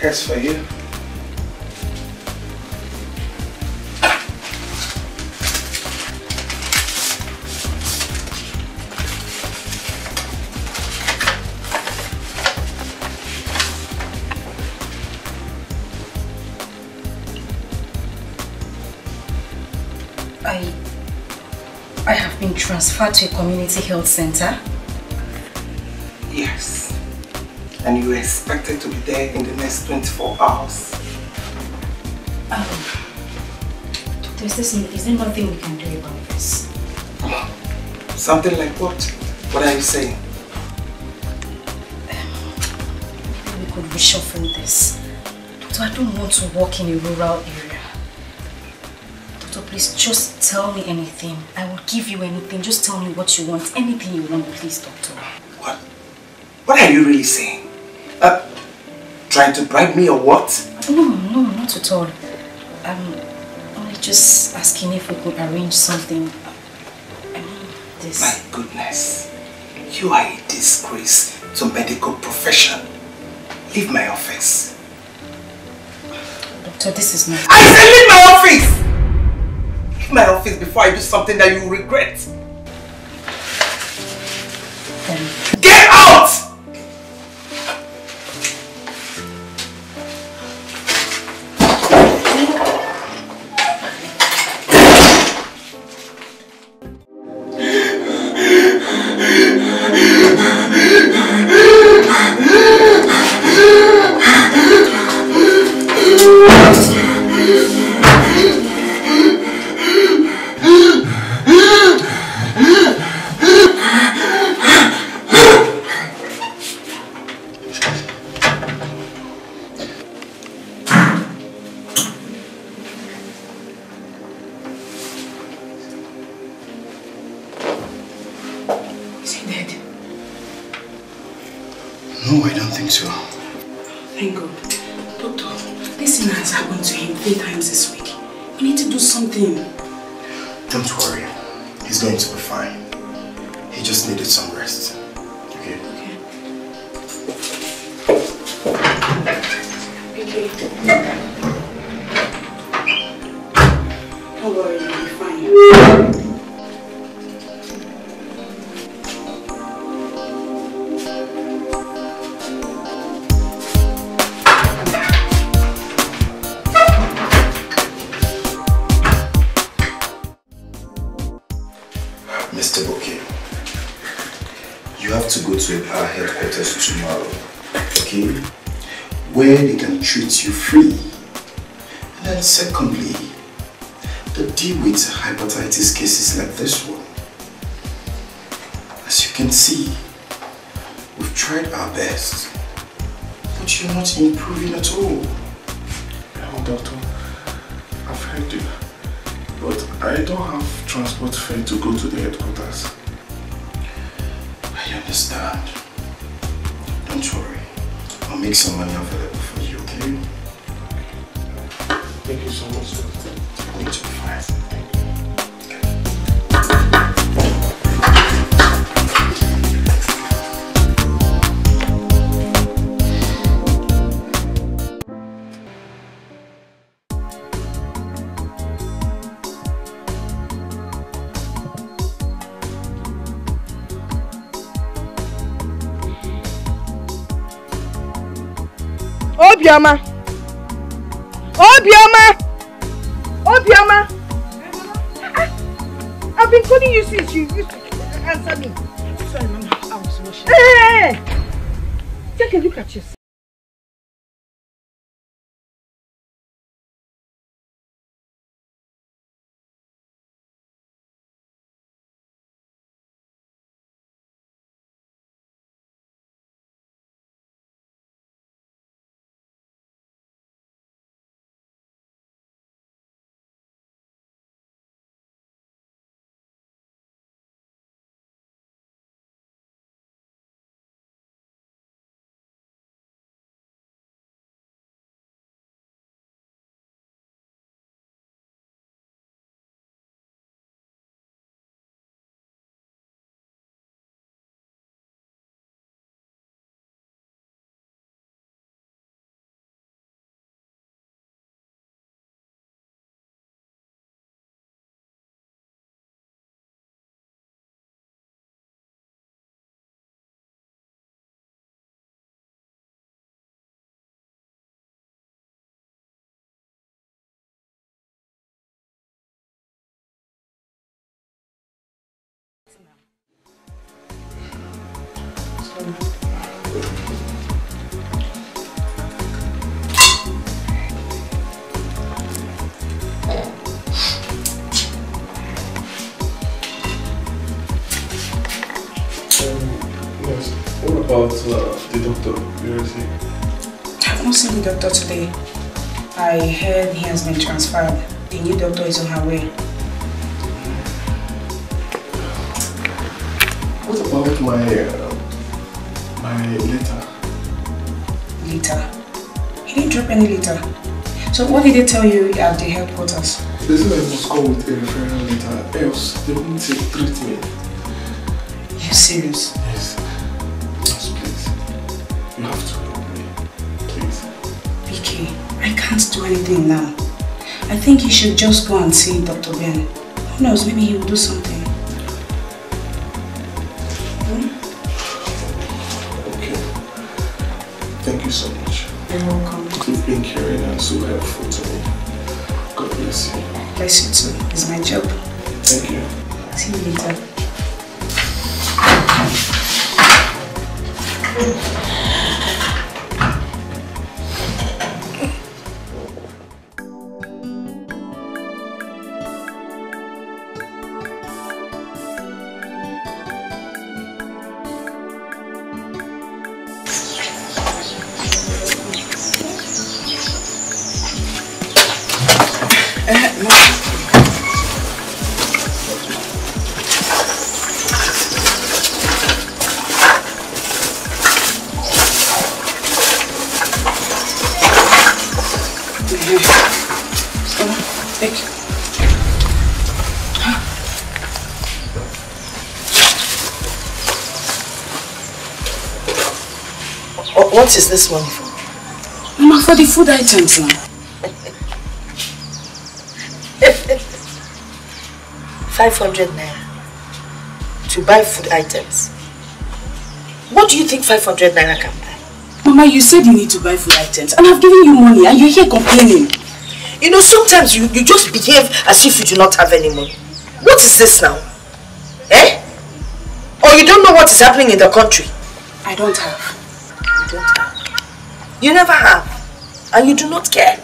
Here's for you. I have been transferred to a community health center. Yes. And you are expected to be there in the next 24 hours. Doctor, is there nothing we can do about this? Something like what? What are you saying? We could reshuffle this. Doctor, I don't want to work in a rural area. Doctor, please just tell me anything. I will give you anything. Just tell me what you want. Anything you want, please, Doctor. What? What are you really saying? Trying to bribe me or what? No, not at all. I'm only just asking if we could arrange something. I mean, this... My goodness. You are a disgrace to medical profession. Leave my office. Doctor, this is not... I said leave my office! Leave my office before I do something that you will regret. Get out! No, I don't think so. Thank God. Doctor, this thing has happened to him 3 times this week. We need to do something. Don't worry. He's going to be fine. He just needed some rest. Okay? Okay. Don't worry, you'll be fine. Mr. Boke, you have to go to our headquarters tomorrow, okay? Where they can treat you free. And then secondly, to deal with hepatitis cases like this one. As you can see, we've tried our best, but you're not improving at all. Oh, doctor, I've heard you. But I don't have transport fare to go to the headquarters. I understand. Don't worry. I'll make some money available for you, okay? Thank you so much, doctor. I need to be fine. Obioma! Obioma! Obioma! I've been calling you since you used to answer me. Sorry, Mama. I was washing. Hey! Take a look at yourself. now. Yes. What about the doctor? Where is he? I've not seen the doctor today. I heard he has been transferred. The new doctor is on her way. What about my letter? Letter? He didn't drop any letter. So what did they tell you at the headquarters? They said I must come with a referral letter, else they won't treat me. Are you serious? Yes. Yes, please. You have to help me. Please. Vicky, I can't do anything now. I think you should just go and see Dr. Ben. Who knows, maybe he will do something. Okay. Thank you so much. You're welcome. You've been caring and so helpful to me. God bless you. Bless you too. It's my job. Thank you. See you later. What is this money for? Mama, for the food items now. 500 naira to buy food items. What do you think 500 naira can buy? Mama, you said you need to buy food items and I've given you money and you're here complaining. You know, sometimes you just behave as if you do not have any money. What is this now? Eh? Or you don't know what is happening in the country? I don't have. You don't have. You never have. And you do not care.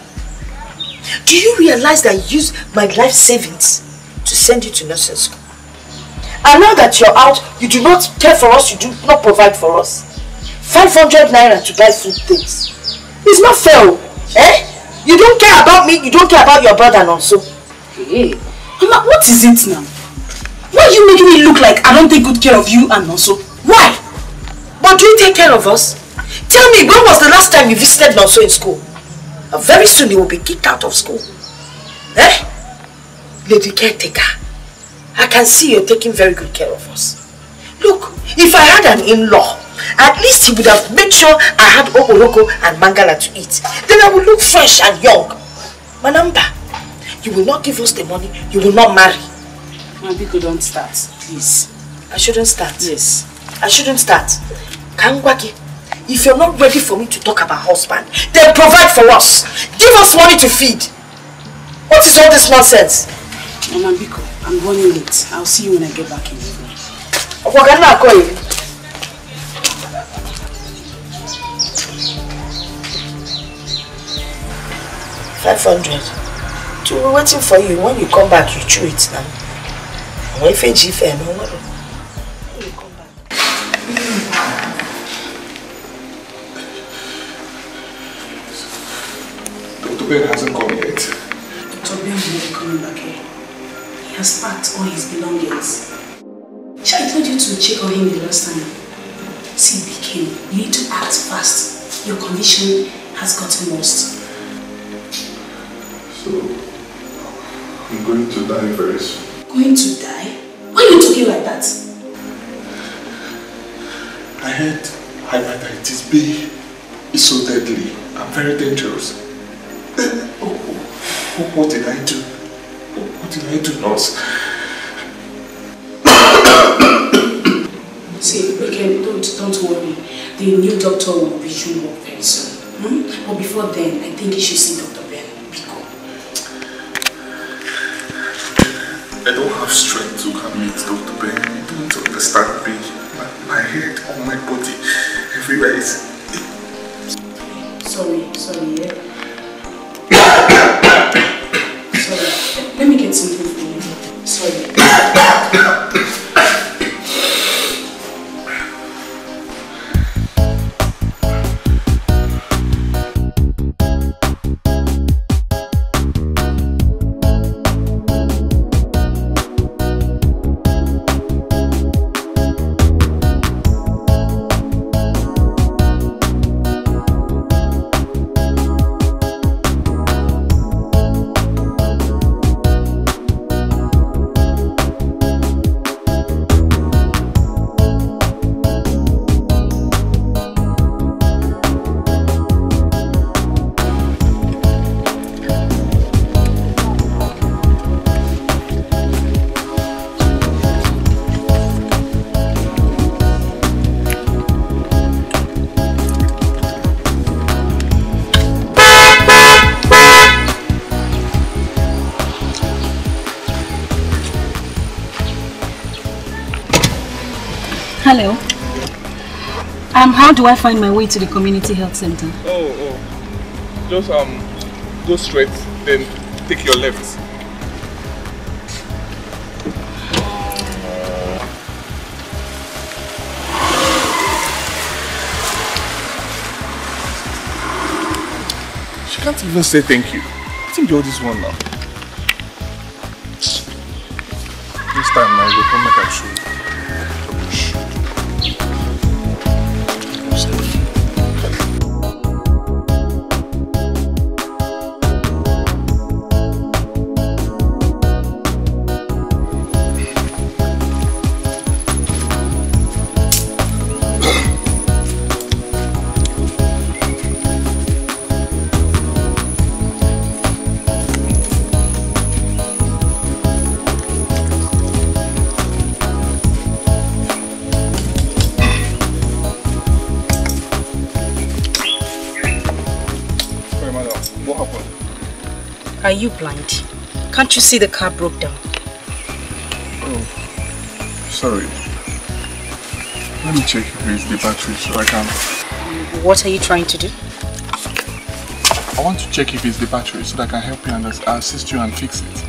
Do you realize that I use my life savings to send you to nursing school? And now that you're out, you do not care for us, you do not provide for us. 500 naira to buy food things. It's not fair, eh? You don't care about me, you don't care about your brother and also. Hey, Mama, what is it now? Why are you making me look like I don't take good care of you and also? Why? But do you take care of us? Tell me, when was the last time you visited Nonso in school? Very soon you will be kicked out of school. Eh? Lady caretaker, I can see you're taking very good care of us. Look, if I had an in-law, at least he would have made sure I had okoroko and mangala to eat. Then I would look fresh and young. Manamba, you will not give us the money, you will not marry. Mabiko, don't start, please. I shouldn't start? Yes. I shouldn't start. Kangwagi, if you're not ready for me to talk about husband, then provide for us. Give us money to feed. What is all this nonsense? Mama Biko, I'm running late. I'll see you when I get back in the evening. 500. We're waiting for you. When you come back, you chew it now. I'm waiting for you. When you come back. Dr. Ben hasn't come yet. Dr. Ben will be coming back here. He has packed all his belongings. I told you to check on him the last time. See, BK, you need to act fast. Your condition has gotten worse. So, I'm going to die very soon. Going to die? Why are you talking like that? I heard hepatitis B is so deadly and very dangerous. What did I do? What did I do, nurse? See, okay, don't worry. The new doctor will resume work very soon. But before then, I think you should see Dr. Ben. Biko. I don't have strength to come meet Dr. Ben. You don't understand me. My head, on my body, everywhere is... Sorry, yeah. Sorry. Let me get something for you. Sorry. Hello. How do I find my way to the community health center? Just go straight, then take your left. She can't even say thank you. I think you're this one now. This time now, you come back and show you. Are you blind? Can't you see the car broke down? Oh, sorry. Let me check if it's the battery so I can... What are you trying to do? I want to check if it's the battery so that I can help you and assist you and fix it.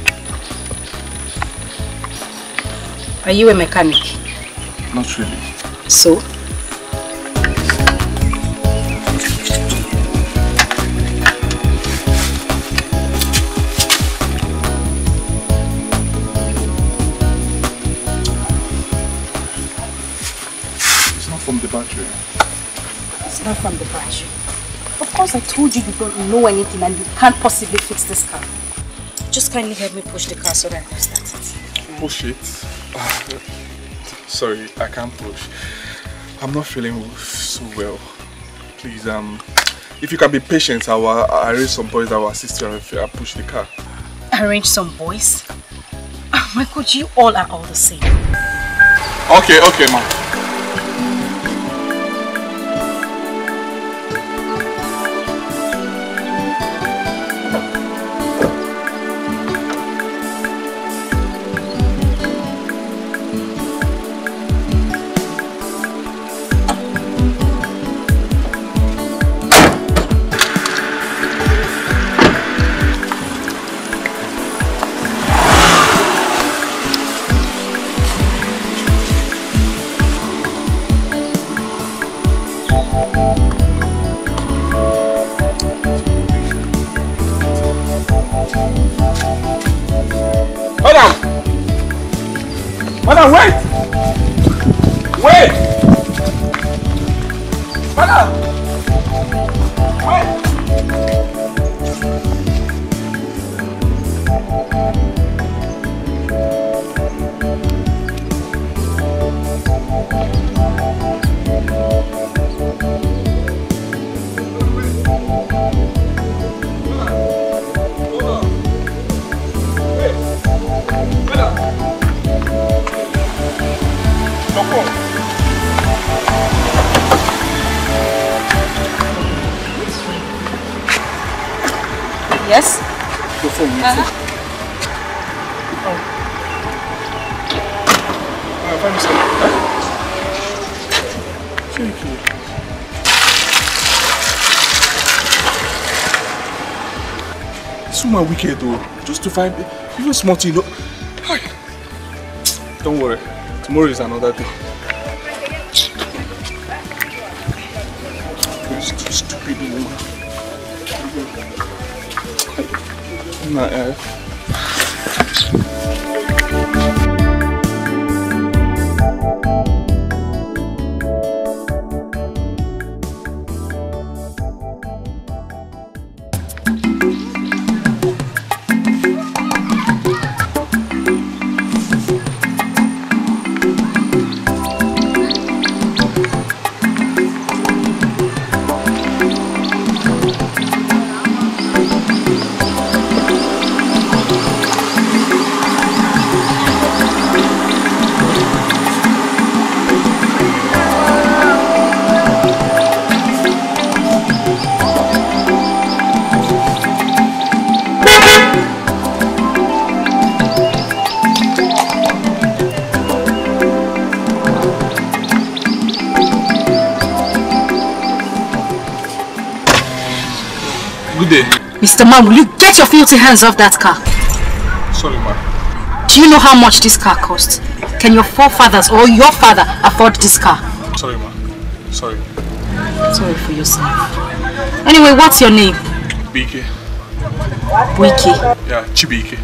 Are you a mechanic? Not really. So? From the battery. It's not from the battery. Of course I told you you don't know anything and you can't possibly fix this car. Just kindly help me push the car so that I can start it. Push it? Sorry, I can't push. I'm not feeling so well. Please, if you can be patient, I will arrange some boys that will assist you and push the car. Arrange some boys? Oh my God, you all are all the same. Okay, ma. Madam, wait! Wait! Madam! Wait! Yes? Your phone, Oh. find me some. Thank you. This woman wicked though. Just to find even small thing. Hi. Don't worry. Tomorrow is another day. Stupid woman. Nah, Mr. Man, will you get your filthy hands off that car? Sorry, ma. Do you know how much this car cost? Can your forefathers or your father afford this car? Sorry, ma. Sorry. Sorry for yourself. Anyway, what's your name? Bike. Wiki. Yeah, Chibike.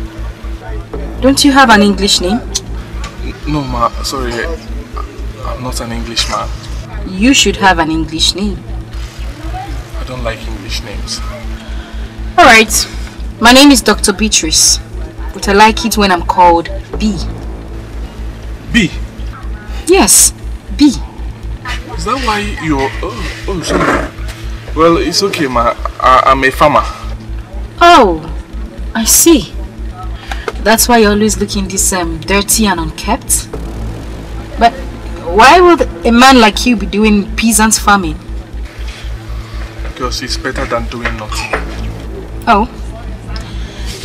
Don't you have an English name? No, ma. Sorry. I'm not an English man. You should have an English name. I don't like English names. Alright, my name is Dr. Beatrice, but I like it when I'm called B. B? Yes, B. Is that why you're... Oh, sorry. Well, it's okay, ma. I'm a farmer. Oh, I see. That's why you're always looking this dirty and unkempt. But why would a man like you be doing peasant farming? Because it's better than doing nothing. Oh.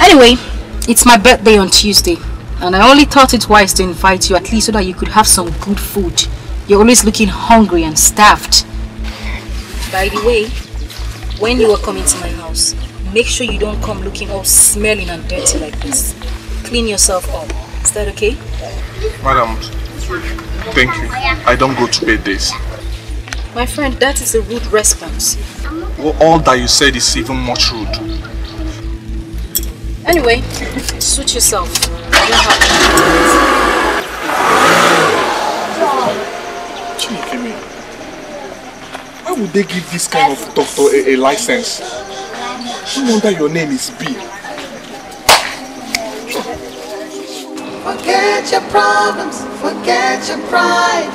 Anyway, it's my birthday on Tuesday, and I only thought it wise to invite you at least so that you could have some good food. You're always looking hungry and starved. By the way, when you are coming to my house, make sure you don't come looking all smelling and dirty like this. Clean yourself up. Is that okay? Madam, thank you. I don't go to birthdays. My friend, that is a rude response. Well, all that you said is even much rude. Anyway, suit yourself. I don't have Chikimi, why would they give this kind of doctor a license? No wonder your name is B. Forget your problems, forget your pride.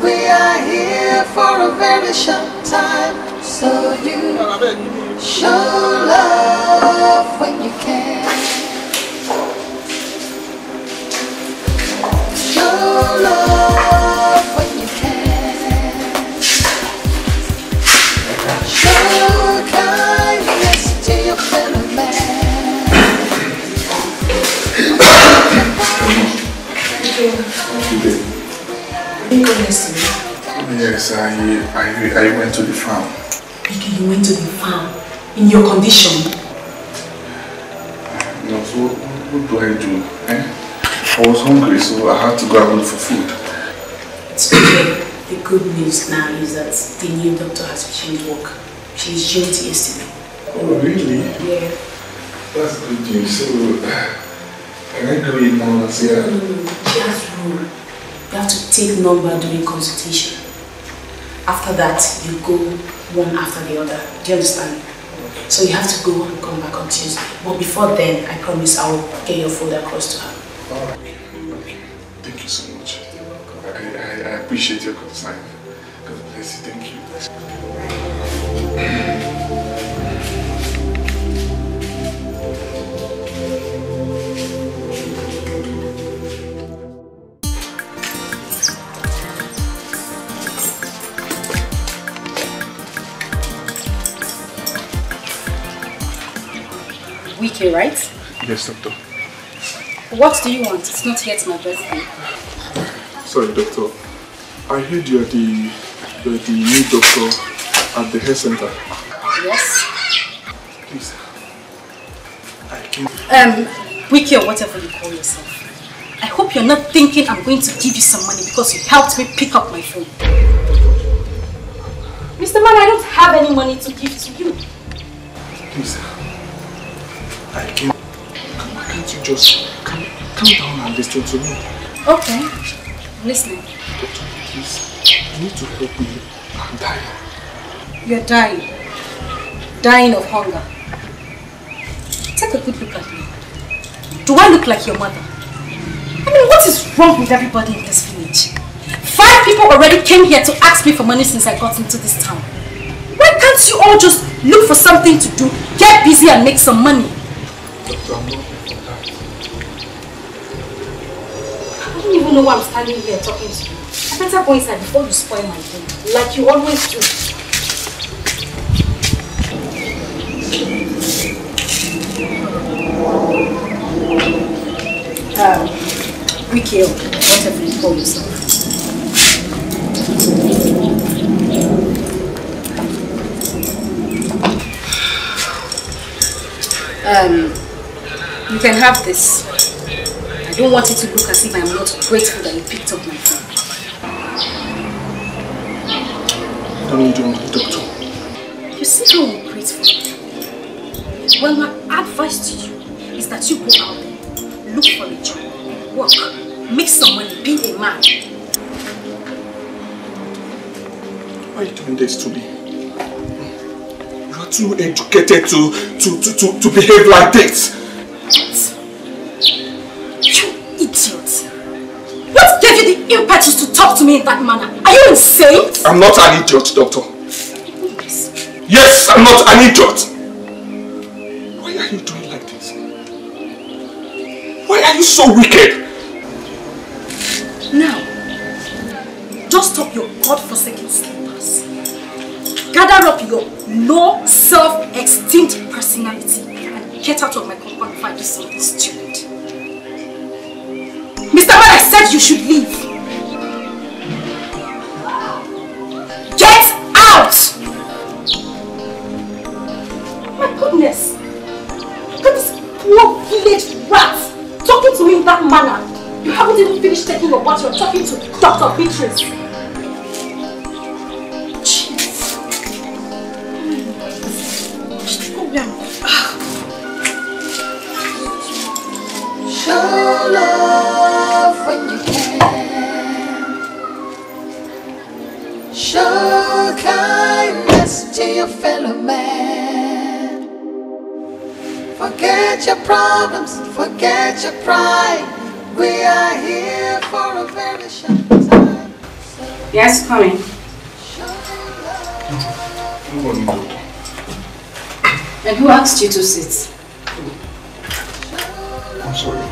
We are here for a very short time. So you show love when you can. Show love when you can. Show kindness to your fellow man. You go next to me. Yes, I went to the farm. Vicky, you went to the farm in your condition. No, so what do I do? I was hungry, so I had to go and look for food. It's okay. The good news now is that the new doctor has changed work. She's joined yesterday. Oh, really? Yeah. That's good news. So, can I go in now and see her? No. She has rule. You have to take number during consultation. After that, you go one after the other. Do you understand? So you have to go and come back on Tuesday. But before then, I promise I will get your food across to her. Alright. Thank you so much. I appreciate your concern. God bless you. Thank you. Wiki, right? Yes, doctor. What do you want? It's not yet my birthday. Sorry, doctor. I heard you're the new doctor at the health center. Yes. Please. I came. Wiki or whatever you call yourself. I hope you're not thinking I'm going to give you some money because you helped me pick up my phone. Mr. Man, I don't have any money to give to you. Please. I came. Can't you just calm down and listen to me? Okay. I'm listening. Doctor, please. You need to help me. I'm dying. You're dying. Dying of hunger. Take a good look at me. Do I look like your mother? I mean, what is wrong with everybody in this village? 5 people already came here to ask me for money since I got into this town. Why can't you all just look for something to do, get busy and make some money? Doctor, I'm not here for that. I don't even know why I'm standing here talking to you. I better go inside before you spoil my day, like you always do. Wiki, whatever you call yourself. You can have this. I don't want it to look as if I am not grateful that you picked up my phone. I don't need your money, doctor. You see how ungrateful you are? Well, my advice to you is that you go out there, look for a job, work, make some money, be a man. Why are you doing this to me? You are too educated to behave like this. You idiot! What gave you the impetus to talk to me in that manner? Are you insane? I'm not an idiot, doctor. Yes. Yes, I'm not an idiot. Why are you doing like this? Why are you so wicked? Now, dust up your godforsaken slippers. Gather up your low, self-esteemed personality and get out of my compound if I do something stupid. Mr. Man, I said you should leave. Get out! My goodness! Look at this poor village rat talking to me in that manner. You haven't even finished taking your bath, you're talking to Dr. Beatrice. Jeez. Show love when you can. Show kindness to your fellow man. Forget your problems, forget your pride. We are here for a very short time. Yes, coming. Good morning, doctor. And who asked you to sit? I'm sorry.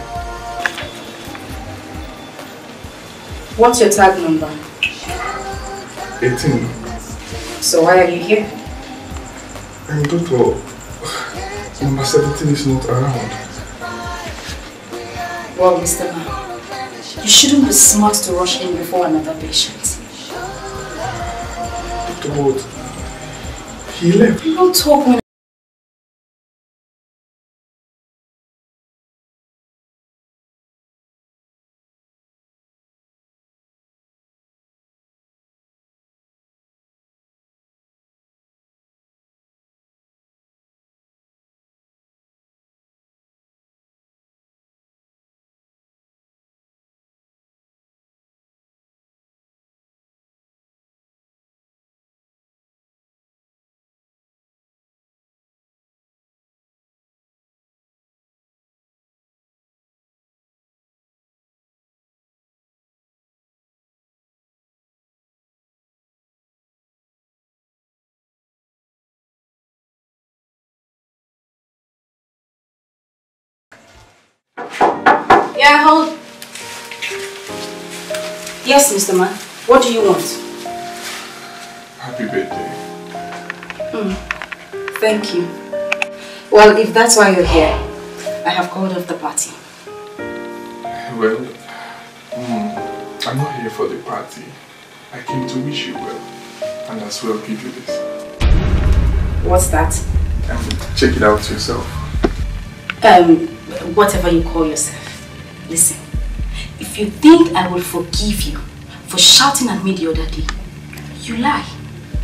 What's your tag number? 18. So why are you here? Doctor, number 17 is not around. Well, Mr. Man, you shouldn't be smart to rush in before another patient. Doctor, what? He left. You don't talk when Yeah, hold. Yes, Mr. Man. What do you want? Happy birthday. Thank you. Well, if that's why you're here, I have called off the party. Well, I'm not here for the party. I came to wish you well. And as well give you this. What's that? Check it out yourself. Whatever you call yourself. Listen, if you think I will forgive you for shouting at me the other day, you lie.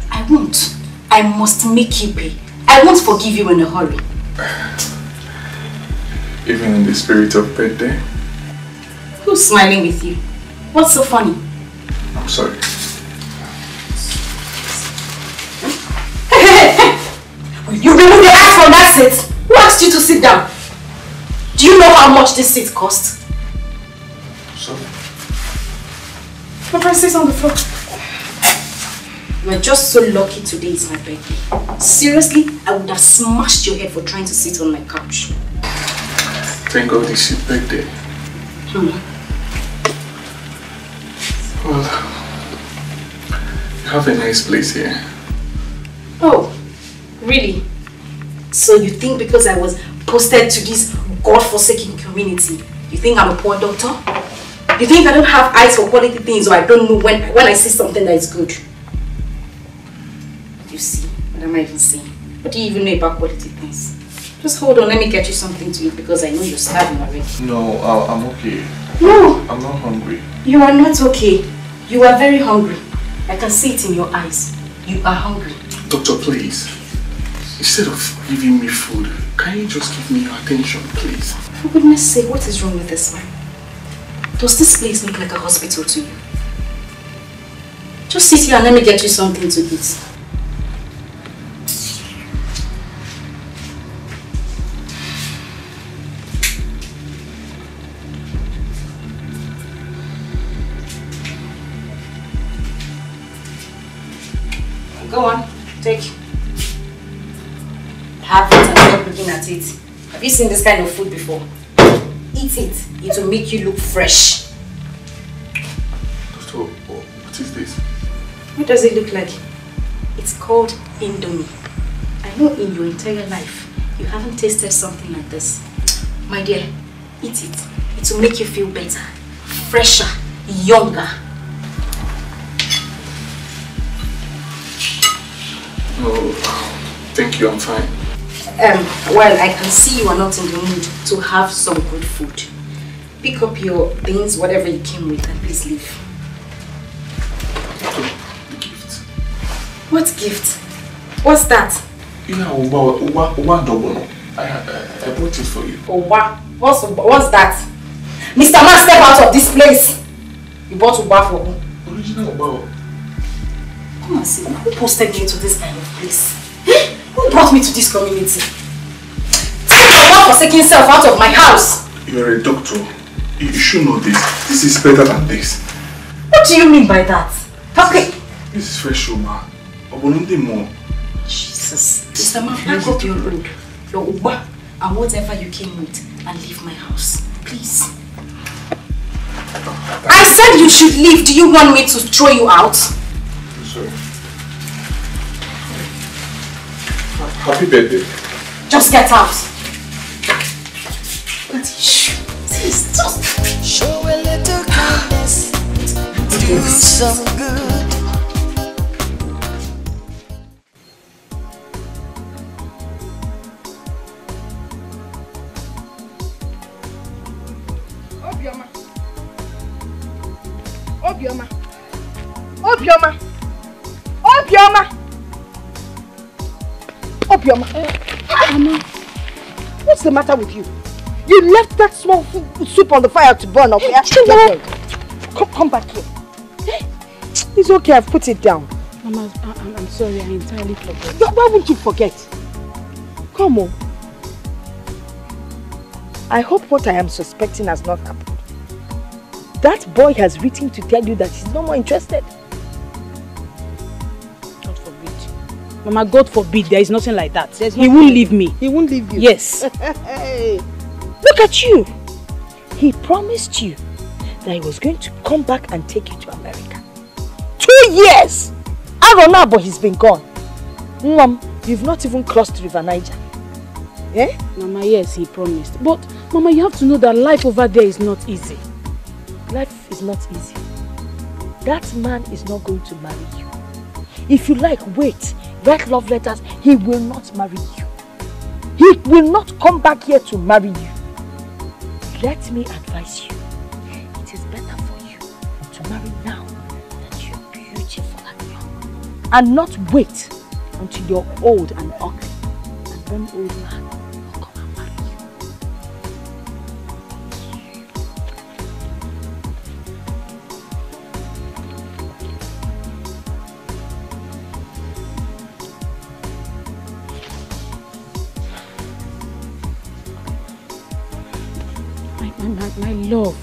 I won't. I must make you pay. I won't forgive you in a hurry. Even in the spirit of birthday? Who's smiling with you? What's so funny? I'm sorry. You remove your eyes from that seat? Who asked you to sit down? Do you know how much this seat costs? Sorry. My princess on the floor. You are just so lucky today is my birthday. Seriously, I would have smashed your head for trying to sit on my couch. Thank God it's your birthday. Well, you have a nice place here. Oh, really? So you think because I was posted to this God-forsaken community, you think I'm a poor doctor? You think I don't have eyes for quality things, or I don't know when I see something that is good? You see, what am I even saying? What do you even know about quality things? Just hold on, let me get you something to eat because I know you're starving already. No, I'm okay. No! I'm not hungry. You are not okay. You are very hungry. I can see it in your eyes. You are hungry. Doctor, please. Instead of giving me food, can you just give me your attention, please? For goodness sake, what is wrong with this man? Does this place look like a hospital to you? Just sit here and let me get you something to eat. Go on, take. Have it and stop looking at it. Have you seen this kind of food before? Eat it. It will make you look fresh. Doctor, what is this? What does it look like? It's called Indomie. I know in your entire life, you haven't tasted something like this. My dear, eat it. It will make you feel better, fresher, younger. Oh, thank you, I'm fine. Well, I can see you are not in the mood to have some good food. Pick up your things, whatever you came with, and please leave. The gift. What gift? What's that? Yeah, Uba double. I bought it for you. Uba? What's that? Mr. Man, step out of this place! You bought Uba for who? Original Uba. Come and see, who posted me into this kind of place? Who brought me to this community? Take your God-forsaken self out of my house! You're a doctor. You should know this. This is better than this. What do you mean by that? Okay. This is fresh Uba. More. Jesus. Mr. Man, pack up your load, your Uba, and whatever you came with, and leave my house. Please. I said you should leave. Do you want me to throw you out? Sorry. Happy birthday. Just get out. Please, just show a little kindness. Do some good. Obioma. Obioma. Obioma. Obioma. Mama, what's the matter with you? You left that small soup on the fire to burn up here. Come back here. It's okay, I've put it down. Mama, I'm sorry, I entirely forgot. Why won't you forget? Come on. I hope what I am suspecting has not happened. That boy has written to tell you that he's no more interested. God forbid. Mama, God forbid, there is nothing like that. He won't leave me. He won't leave you? Yes. Hey, look at you. He promised you that he was going to come back and take you to America. 2 years! I don't know, but he's been gone. Mom, you've not even crossed River Niger. Eh? Mama, yes, he promised. But, Mama, you have to know that life over there is not easy. Life is not easy. That man is not going to marry you. If you like, wait. Write love letters. He will not marry you. He will not come back here to marry you. Let me advise you. It is better for you to marry now that you're beautiful and young. And not wait until you're old and ugly. And one old man will come and marry you. My love,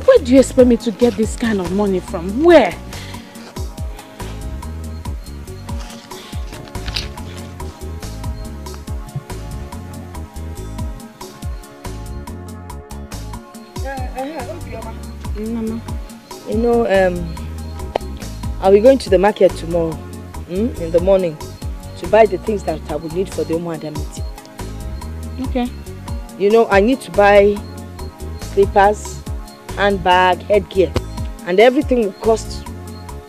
where do you expect me to get this kind of money from? Where? Mama, you know, I'll be going to the market tomorrow, in the morning, to buy the things that I would need for the Umuada meeting. Okay. You know, I need to buy slippers, handbag, headgear, and everything will cost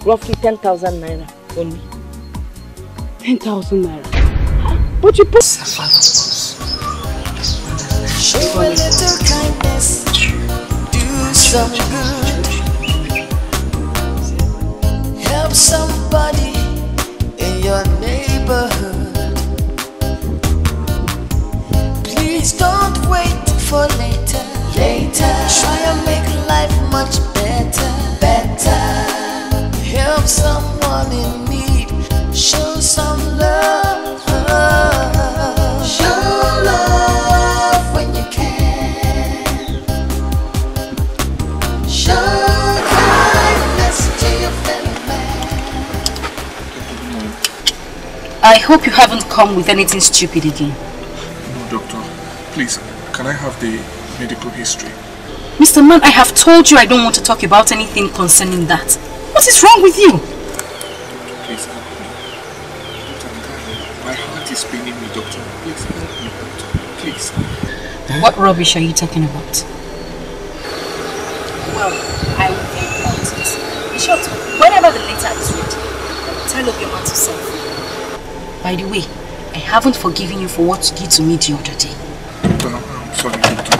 roughly 10,000 naira only. 10,000 naira? But you put... Show a little kindness, do some good, help somebody in your neighborhood. Please don't wait for later. Try and make life much better. Help someone in need. Show some love. Show love when you can. Show kindness to your fellow man. I hope you haven't come with anything stupid again. No, doctor. Please, can I have the medical history? Mr. Man, I have told you I don't want to talk about anything concerning that. What is wrong with you? Please help me. Doctor, my heart is paining me, doctor. Please help me, doctor. Please. What rubbish are you talking about? Well, I will think about it. In short, whenever the letter is ready, tell of your man to send for you. By the way, I haven't forgiven you for what you did to me the other day. Doctor, I'm sorry, doctor.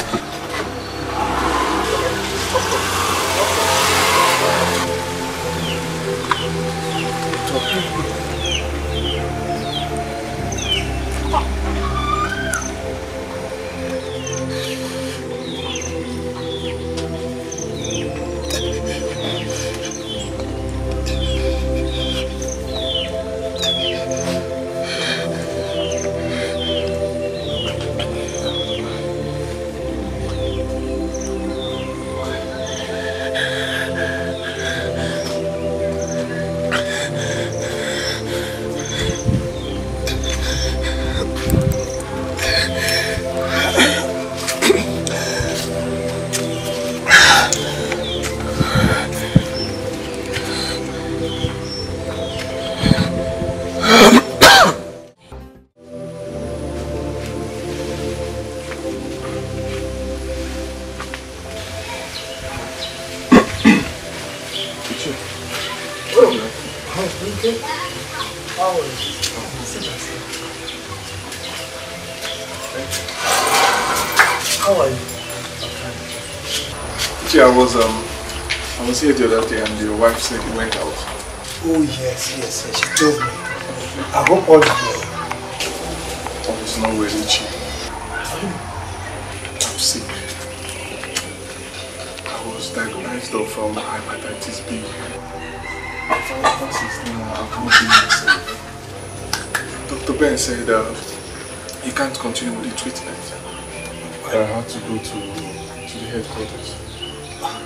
I was here the other day and your wife said you went out. Oh yes, she told me. I hope all is well. All is not well, Uchi. I'm sick. I was diagnosed of hepatitis B. For the past 16 months, I've not been myself. Dr. Ben said he can't continue with the treatment. I had to go to the headquarters.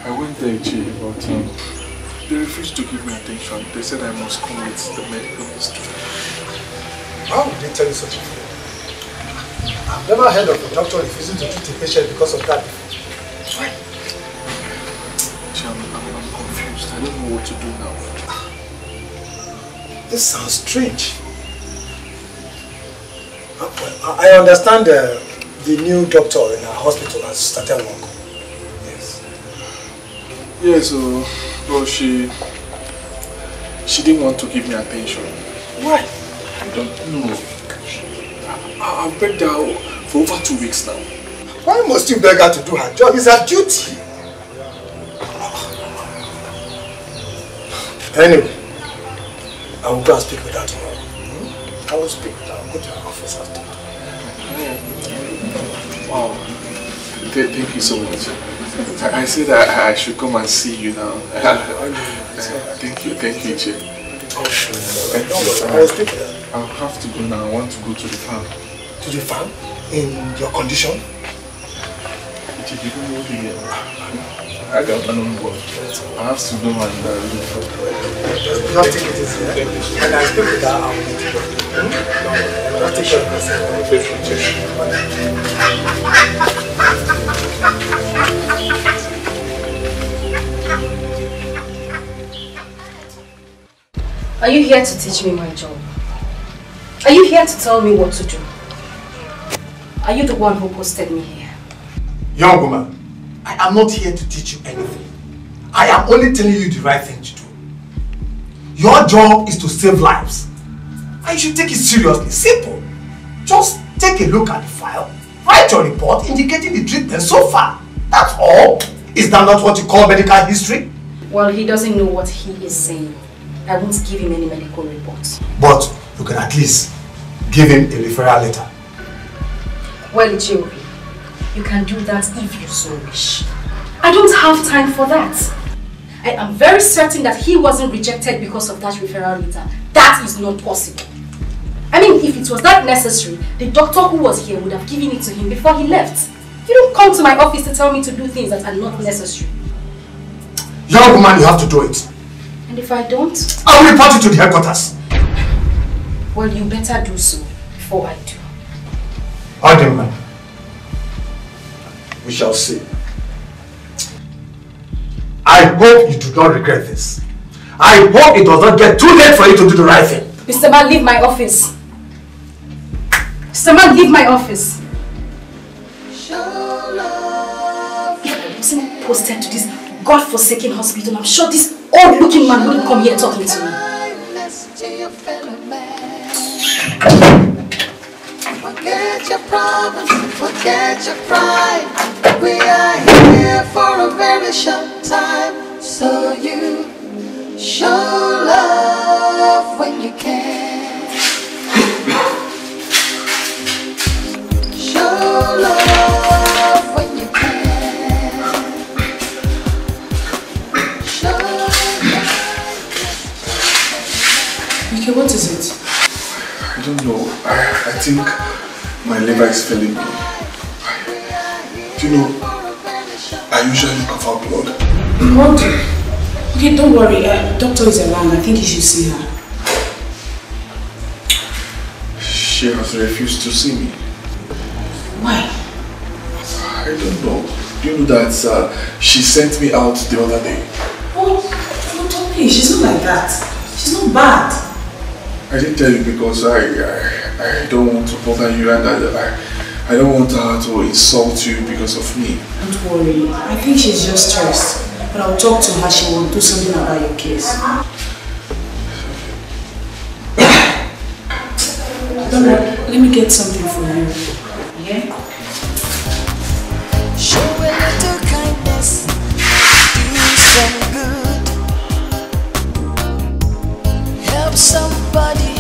I went there, but they refused to give me attention. They said I must come with the medical history. How would they tell you such a thing? I've never heard of a doctor refusing to treat a patient because of that. Why? I'm confused. I don't know what to do now. This sounds strange. I understand the new doctor in our hospital has started work. Yeah, so Well, she didn't want to give me attention. Why? I don't know. I've begged her for over 2 weeks now. Why must you beg her to do her job? It's her duty. Anyway, I will go and speak with her tomorrow. I will speak with her. I'll go to her office after. Wow. Thank you so much. I said that I should come and see you now. Thank you, Jay. I will speak with her. I'll have to go now. I want to go to the farm. To the farm? In your condition? I don't know. I have to go and look for Just take it easy, yeah? And I speak with her, I will meet you. Just take care of Are you here to teach me my job? Are you here to tell me what to do? Are you the one who posted me here? Young woman, I am not here to teach you anything. I am only telling you the right thing to do. Your job is to save lives. And you should take it seriously. Simple. Just take a look at the file, write your report indicating the treatment so far. That's all. Is that not what you call medical history? Well, he doesn't know what he is saying. I won't give him any medical reports. But you can at least give him a referral letter. Well, Joey, you can do that if you so wish. I don't have time for that. I am very certain that he wasn't rejected because of that referral letter. That is not possible. I mean, if it was that necessary, the doctor who was here would have given it to him before he left. You don't come to my office to tell me to do things that are not necessary. Young woman, you have to do it. And if I don't? I will report you to the headquarters. Well, you better do so before I do. Alright, man. We shall see. I hope you do not regret this. I hope it does not get too late for you to do the right thing. Mr. Man, leave my office. Mr. Man, leave my office. If I wasn't posted to this God-forsaken hospital, I'm sure this old-looking man wouldn't come here talking to me. Forget your problems, forget your pride. We are here for a very short time. So you show love when you can. Show love when you can. Show love. Okay, what is it? I don't know. I think my liver is failing me. Do you know, I usually cough out blood. What? Okay, don't worry. Doctor is around. I think you should see her. She has refused to see me. Why? I don't know. Do you know that she sent me out the other day? Oh, don't tell me. She's not like that. She's not bad. I didn't tell you because I don't want to bother you, and I don't want her to insult you because of me. Don't worry. I think she's just stressed. But I'll talk to her. She will do something about your case. Don't worry. Let me get something for you. Yeah? Show a little kindness, do some good. Help somebody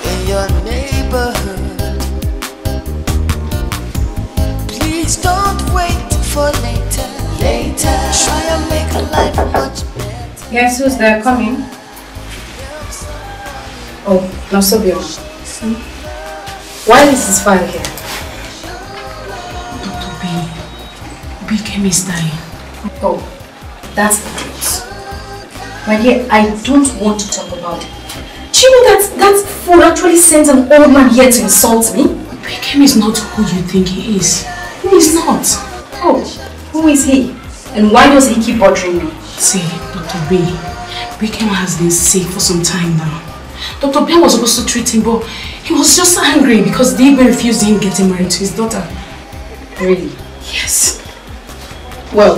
in your neighborhood. Please don't wait for later. Try and make life much better. Yes, who's there? Coming. Oh, no, Sobio. Why is this file here? Dr. Bikem is dying. Oh, that's the truth. My dear, I don't want to talk about it. Do you know that fool actually sent an old man here to insult me? Bikem is not who you think he is. He is not. Oh, who is he? And why does he keep bothering me? See, Dr. Bikem has been sick for some time now. Dr. Ben was supposed to treat him, but he was just angry because the Igwe refused him getting married to his daughter. Really? Yes. Well,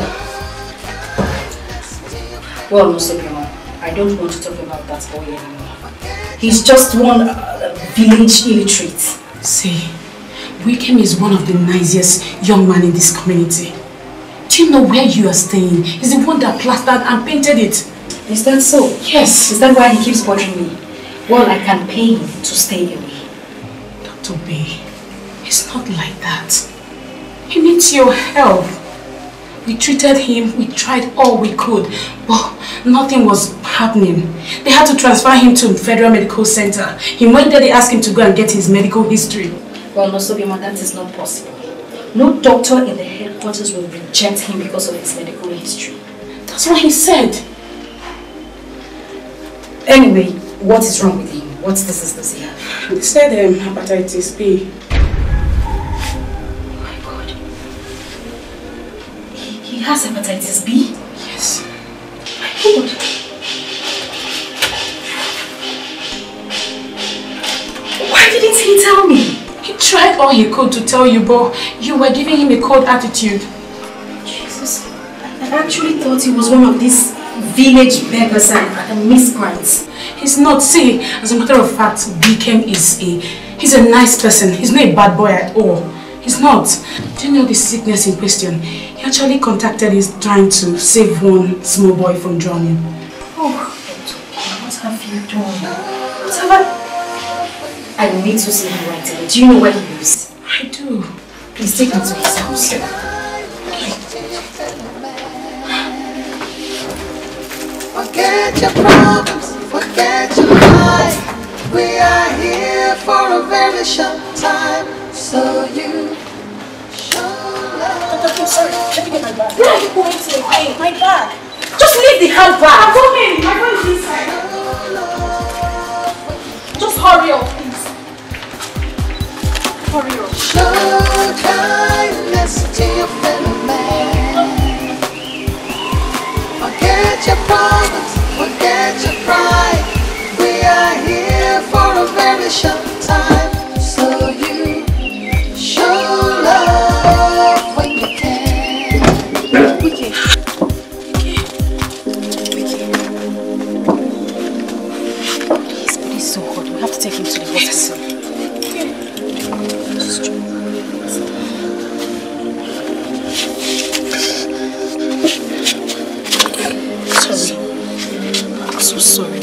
Well, no, Sobioma, I don't want to talk about that boy anymore. He's just one village illiterate. See, Wickham is one of the nicest young men in this community. Do you know where you are staying? He's the one that plastered and painted it. Is that so? Yes. Is that why he keeps bothering me? Well, I can pay him to stay away. Dr. Bay, it's not like that. He needs your help. We treated him, we tried all we could, but nothing was happening. They had to transfer him to Federal Medical Center. He went there, they asked him to go and get his medical history. Well, no, Sobioma, that is not possible. No doctor in the headquarters will reject him because of his medical history. That's what he said. Anyway, what is wrong with him? What disease does he have? They said hepatitis B. Oh my God. He has hepatitis B? Yes. My God. Why didn't he tell me? He tried all he could to tell you, but you were giving him a cold attitude. Jesus. I actually thought he was one of these village beggars and miscreants. He's not. See, as a matter of fact, he's a nice person. He's not a bad boy at all. He's not. Do you know the sickness in question? He actually contacted us trying to save one small boy from drowning. Oh, what have you done? What have I need to see him right away. Do you know where he lives? I do. Please take me to his house. Forget your problems, forget your pride. We are here for a very short time, so you show love. I'm sorry, let me get my bag. Where are you going to? My bag. Just leave the handbag. I'm coming. My phone is inside. Just hurry up, please. Hurry up. Show kindness to your fellow man. Forget your problems, forget your pride. We are here for a very short time, so you show love when you can. Wiki. His body is so hot. We have to take him to the hospital. I'm so sorry.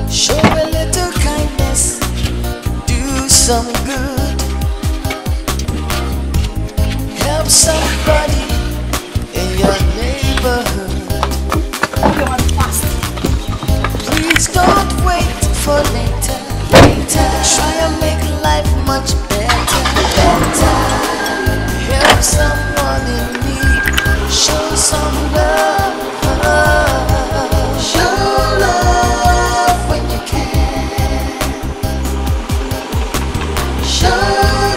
Show a little kindness, do some good, help somebody in your neighborhood. Please don't wait for later. Try and make life much better. Help someone in need. Show some love. Show love when you can. Show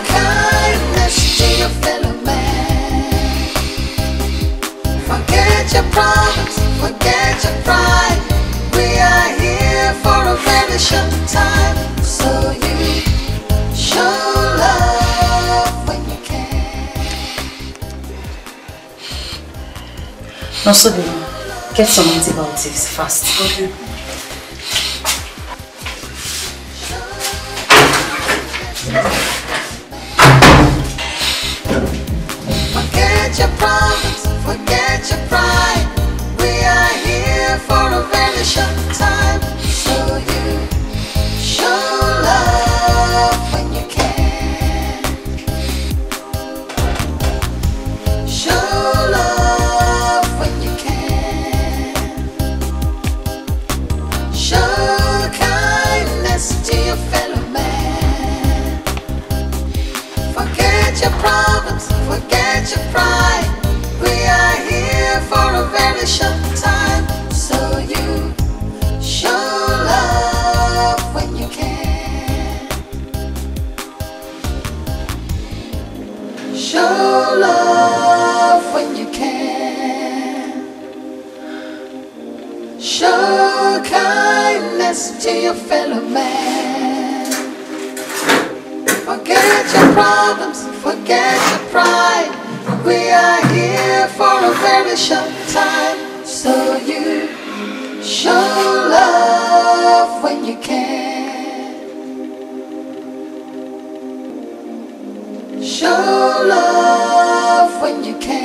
kindness to your fellow man. Forget your problems, forget your pride. We are here for a very short time, so you show love when you can. No, Sobioma, get some antibiotics fast. Okay. Forget your problems, forget your pride. We are here for a very short time, so you show love when you can. Show love when you can. Show kindness to your fellow man. Forget your problems, forget your pride. We are here for a very short time, so you show love when you can. Show love when you can. Show kindness to your fellow man. Forget your problems, forget your pride. We are here for a very short time. So you show love when you can. Show love when you can.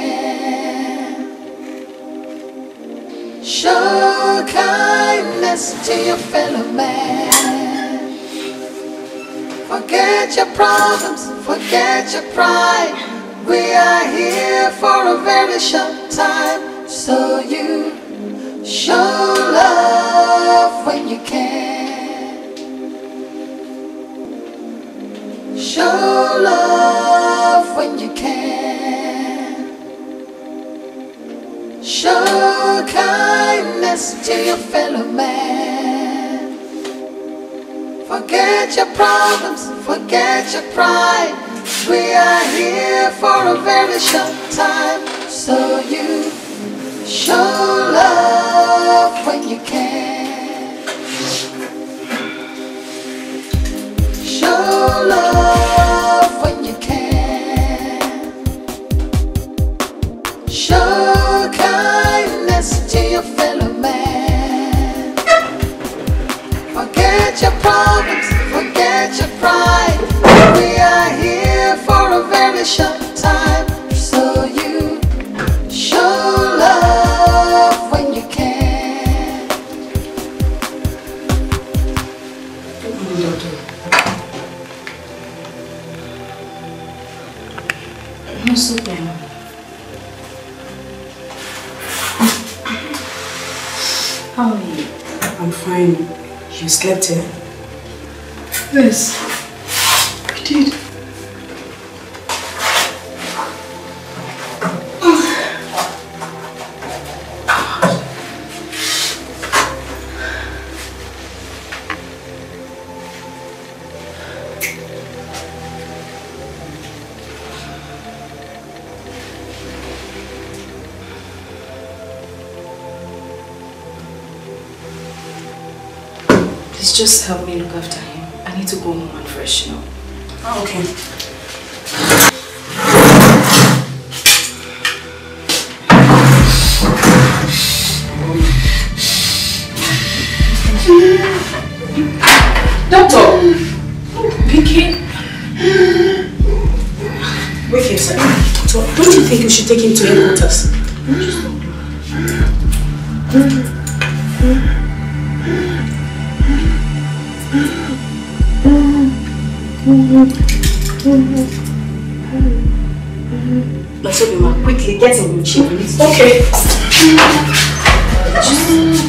Show kindness to your fellow man. Forget your problems, forget your pride. We are here for a very short time. So you show love when you can. Show love when you can. Show kindness to your fellow man. Forget your problems, forget your pride. We are here for a very short time. So you show love when you can. Show love when you can. Show kindness to your fellow man. Forget your problems, forget your pride. We are here for a very short time. So you show love when you can. I'm so bad. How are you? I'm fine. You slept here? Yes, I did. Just help me look after him. I need to go home and freshen up. Oh, okay. Doctor! Vicky! Wait a second. Don't you think you should take him to headquarters? Let's open him up. Quickly, get him in the chair. Okay.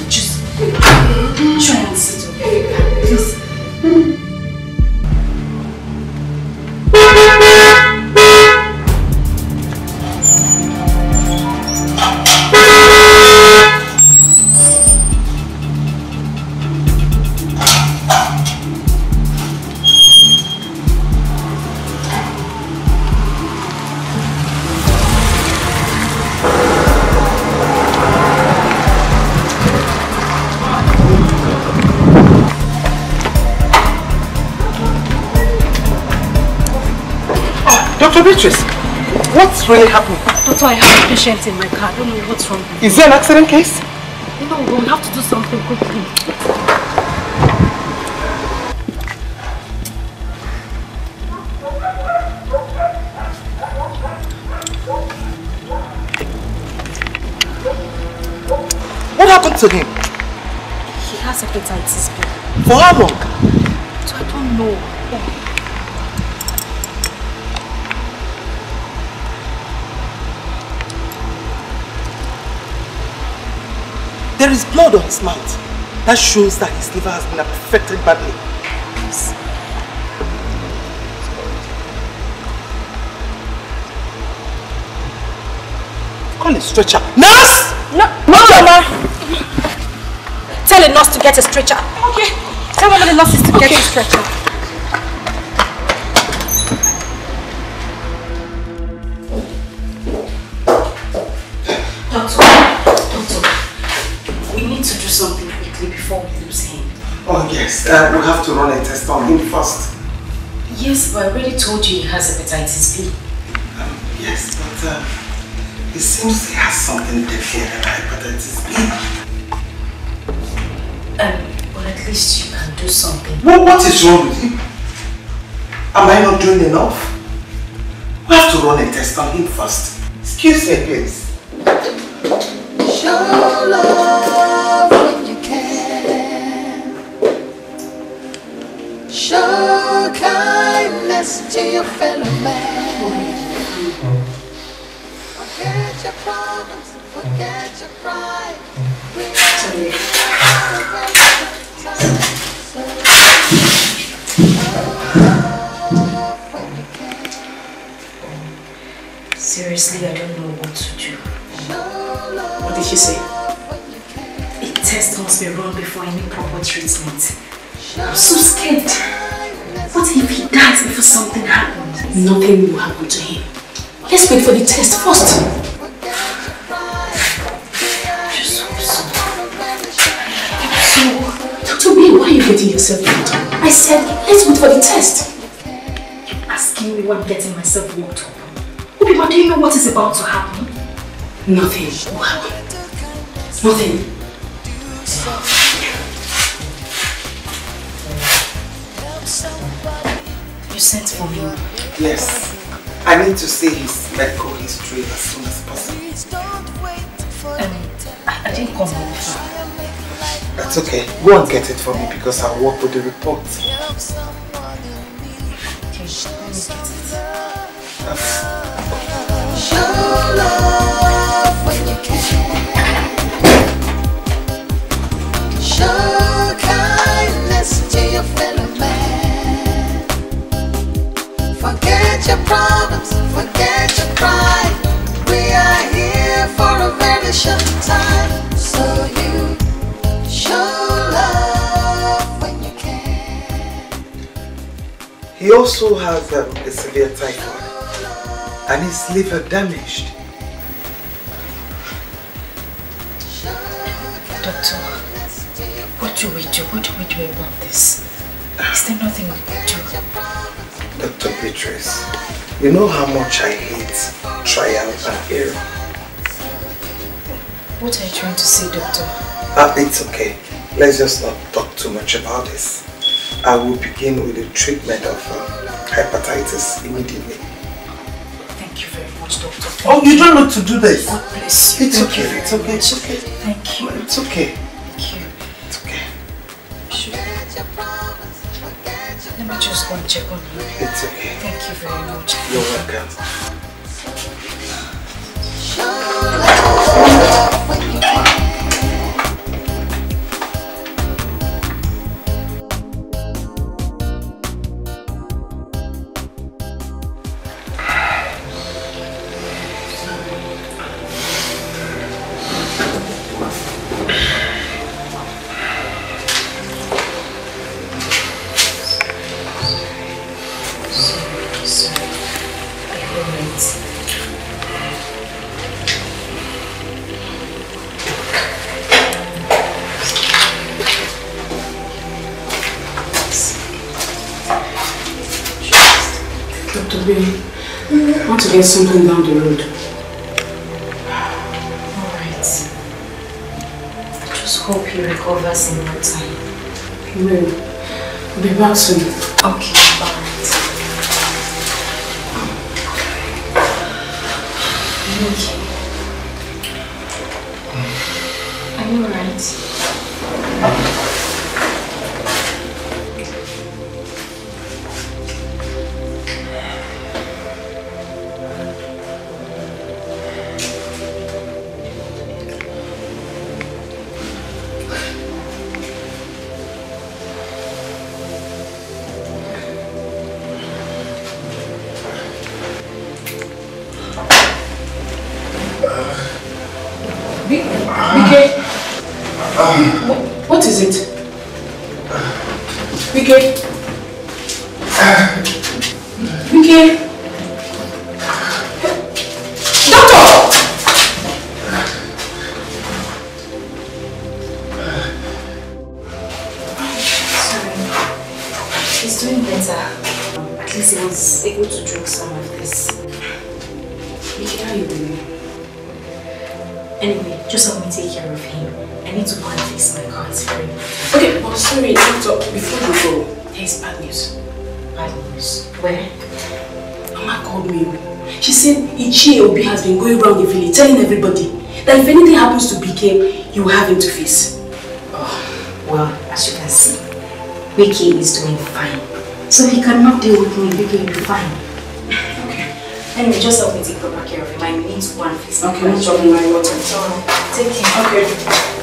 Just try and sit, okay? Please. Dr. Beatrice, what's really happening? Doctor, I have a patient in my car. I don't know what's wrong. Is there an accident case? No, we'll have to do something quickly. What happened to him? He has hepatitis B. For how long? So I don't know. There is blood on his mouth. That shows that his liver has been affected badly. Please. Call a stretcher. Nurse! No, Mama! Tell a nurse to get a stretcher. Okay. Tell one of the nurses to get a stretcher. Doctor, we need to do something quickly before we we have to run a test on him first. Yes, but I already told you he has hepatitis B. Yes, but it seems he has something deadlier than hepatitis B. But at least you can do something. What is wrong with you? Am I not doing enough? We have to run a test on him first. Excuse me, please. Show love when you can. Show kindness to your fellow man. Forget your problems, forget your pride. We are Seriously, I don't know what to do. What did she say? A test must be run before any proper treatment. I'm so scared. What if he dies before something happens? Nothing will happen to him. Let's wait for the test first. Just hope so. So, Dr. B, why are you getting yourself worked up? I said, let's wait for the test. You're asking me why I'm getting myself worked up. But do you know what is about to happen? Nothing will happen. Nothing. You sent for me? Yes. I need to see his medical history as soon as possible. I didn't come over. That's okay. Go and get it for me because I'll work with the report. Okay, let me get it. Okay. show love when you can. Show kindness to your fellow man. Forget your problems, forget your pride. We are here for a very short time. So you show love when you can. He also has a severe typhoid and his liver damaged. Doctor, what do we do? What do we do about this? Is there nothing we can do? Dr. Beatrice, you know how much I hate trial and error. What are you trying to say, doctor? It's okay. Let's just not talk too much about this. I will begin with the treatment of hepatitis immediately. Thank you very much, doctor. Oh, you don't need to do this. God bless you. It's okay, it's okay, it's okay. Thank you. It's okay. Thank you. It's okay. Let me just go and check on you. It's okay. Thank you very much. You're welcome. I want to get something down the road. Alright. I just hope he recovers in no time. He will. I'll be back soon. Okay, bye. Are you alright? What is it? Vicky? Vicky? Doctor! Sorry. was able to drink some of this. Mickey, how are you doing? Anyway, just help me take care of him. I need to go and fix my car. It's very important. Okay, but sorry, doctor, before you go, there's bad news. Bad news? Where? Mama called me. She said Ichie Obi has been going around the village telling everybody that if anything happens to BK, you will have him to face. Oh, well, as you can see, BK is doing fine. So he cannot deal with me. BK will be fine. Okay. Anyway, just help me take proper care of him. I need to go and fix him. Okay, no problem, my daughter. So, take care. Okay.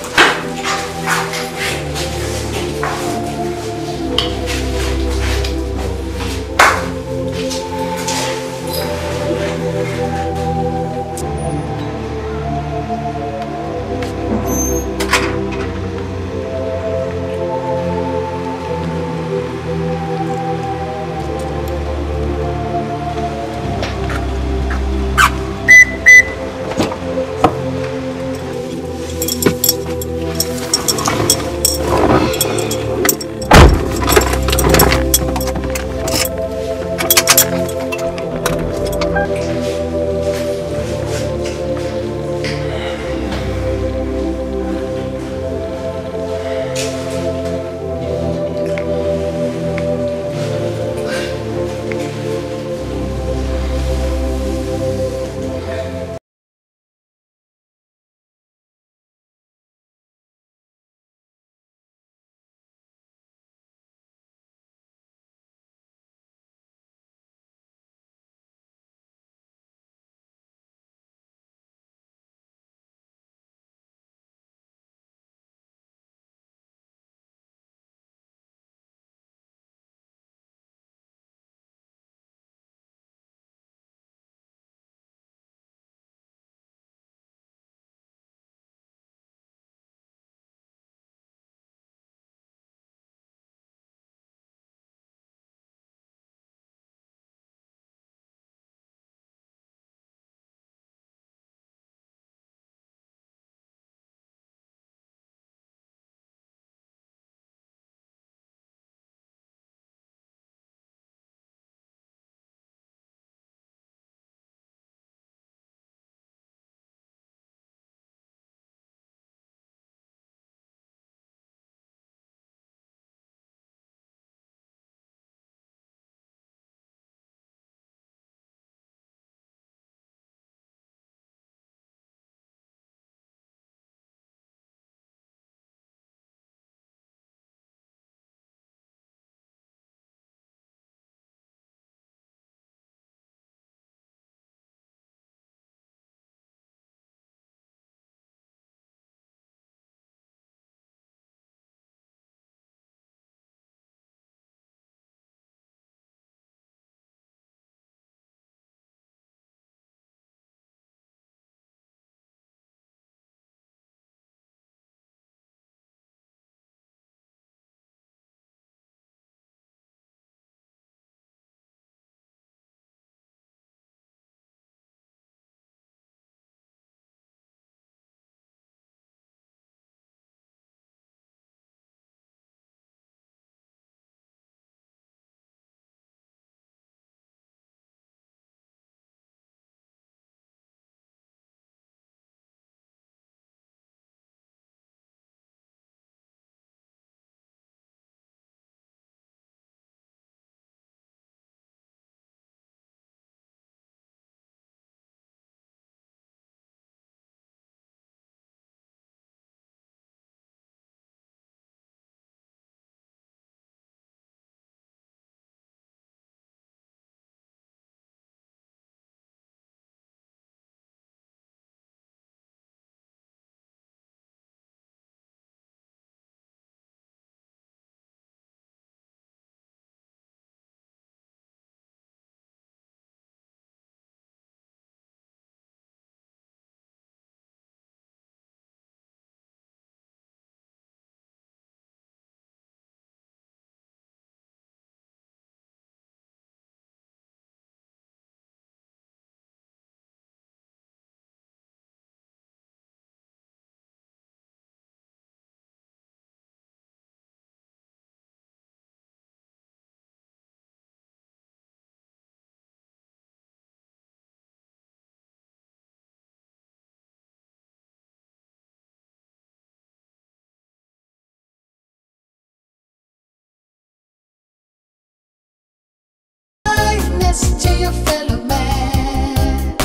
your fellow man.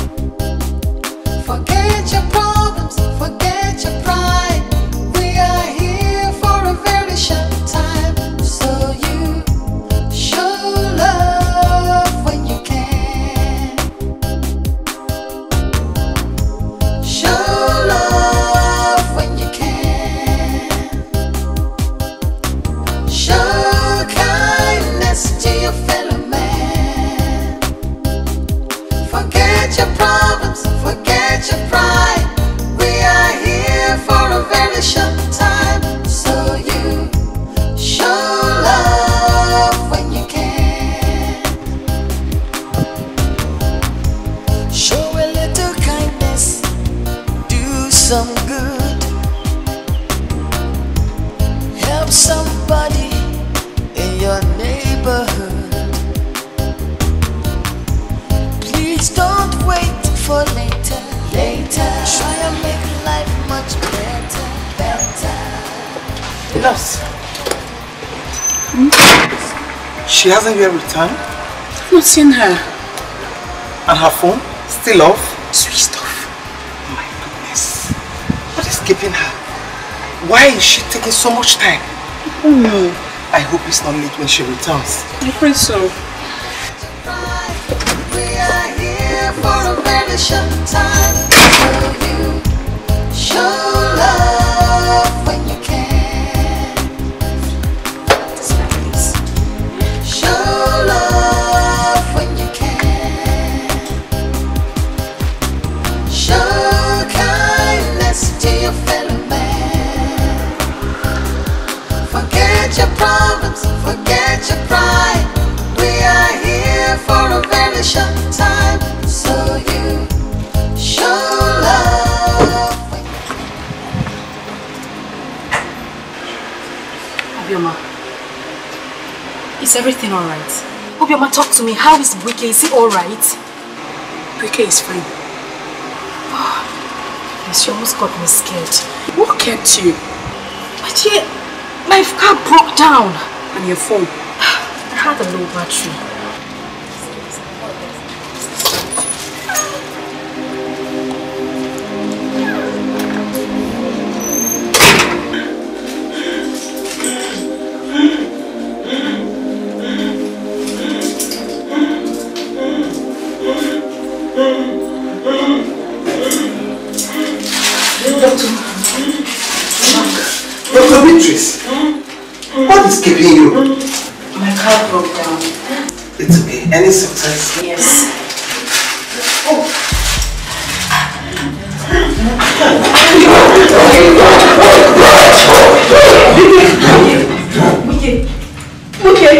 Forget your problems, forget your pride. We are here for a very short time. So you show love when you can. Show love when you can. Show kindness to your fellow man. Forget your problems, forget your pride. We are here for a very short time. So you show love when you can. Show a little kindness, do some good. Help somebody in your neighborhood. Please don't wait for later. Try and make life much better. Nurse. She hasn't yet returned. I've not seen her. And her phone? Still off? Switched off. My goodness. What is keeping her? Why is she taking so much time? Oh no. I hope it's not late when she returns. I pray so. We are here for a very short time. So you show love when you can. Show love when you can. Show kindness to your fellow man. Forget your problems, forget your pride. We are here for a very short time. So you show love. Obioma, is everything alright? Obioma, talk to me. How is Wike? Is he alright? Wike is fine. Oh, yes, you almost got me scared. What kept you? My dear, my car broke down. And your phone? I had a low battery. Dr. Beatrice, what is keeping you? My car broke down. It's okay. Any symptoms? Yes. Okay.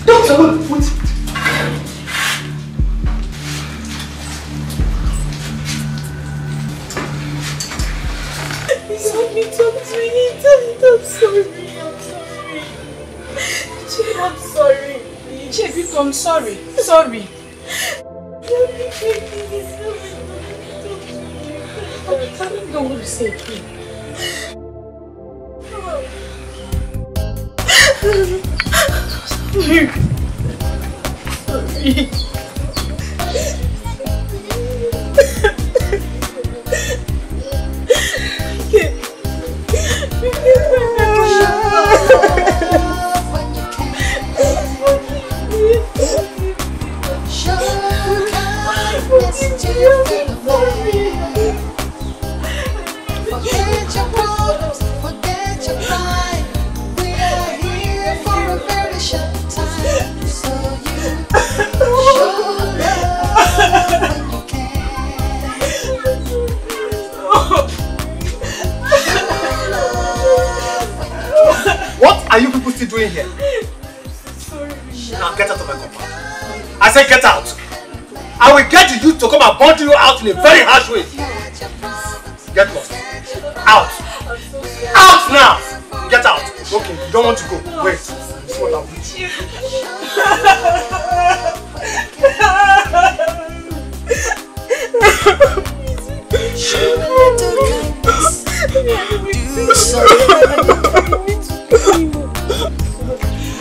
Doctor, what? I'm sorry. Sorry. I don't know what to say again. Sorry. What are you people still doing here? Sorry. Now get out of my compound. I said get out. I will get the youth to come and bundle you out in a very harsh way. Get lost. Out. Out now. Get out. Okay, you don't want to go. Wait. This is what I'll do.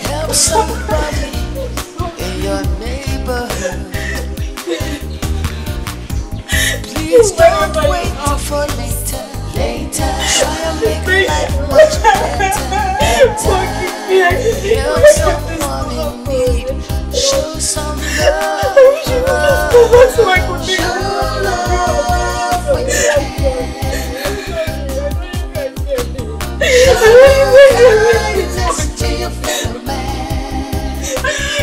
Help somebody in your neighborhood. Please don't wait for later. Later, try and make life much better. Help someone in need. Show some love. Show love when you can. Show kindness to your fellow man.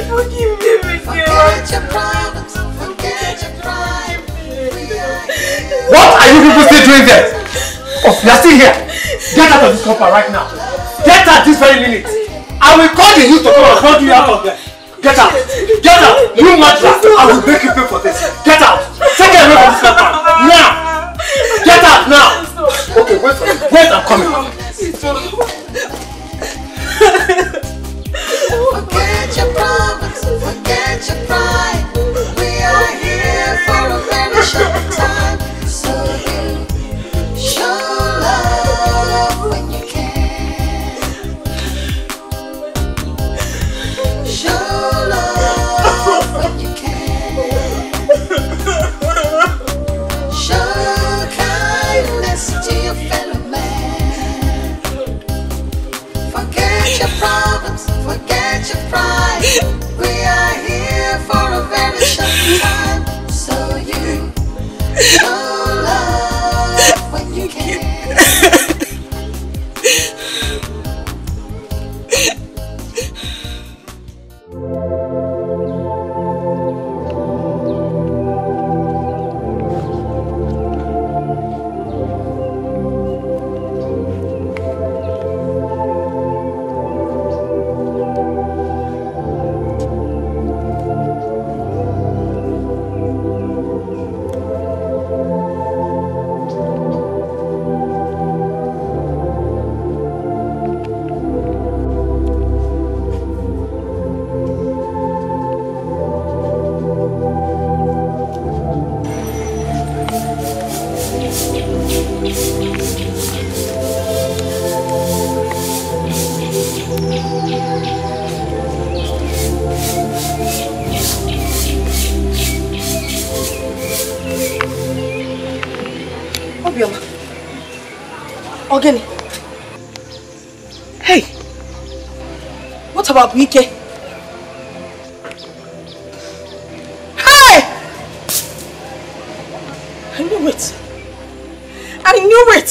Forget your problems, forget your pride. What are you people still doing there? Oh, you're still here. Get out of this compound right now. Get out this very minute. I will call the youth to come and hold you out of there. Get out. Get out. You madra. I will make you pay for this. Get out. Take it away from this compound. Now. Get out now. Okay, wait for me. Wait, I'm coming. Forget your problems, forget your pride. We are here for a very short time. So you show love when you can. Show love when you can. Show kindness to your fellow man. Forget your problems, forget your pride. We are here for a very short time. So you show love when you can. Ogeni. Hey, what about Wike? Hey! I knew it. I knew it.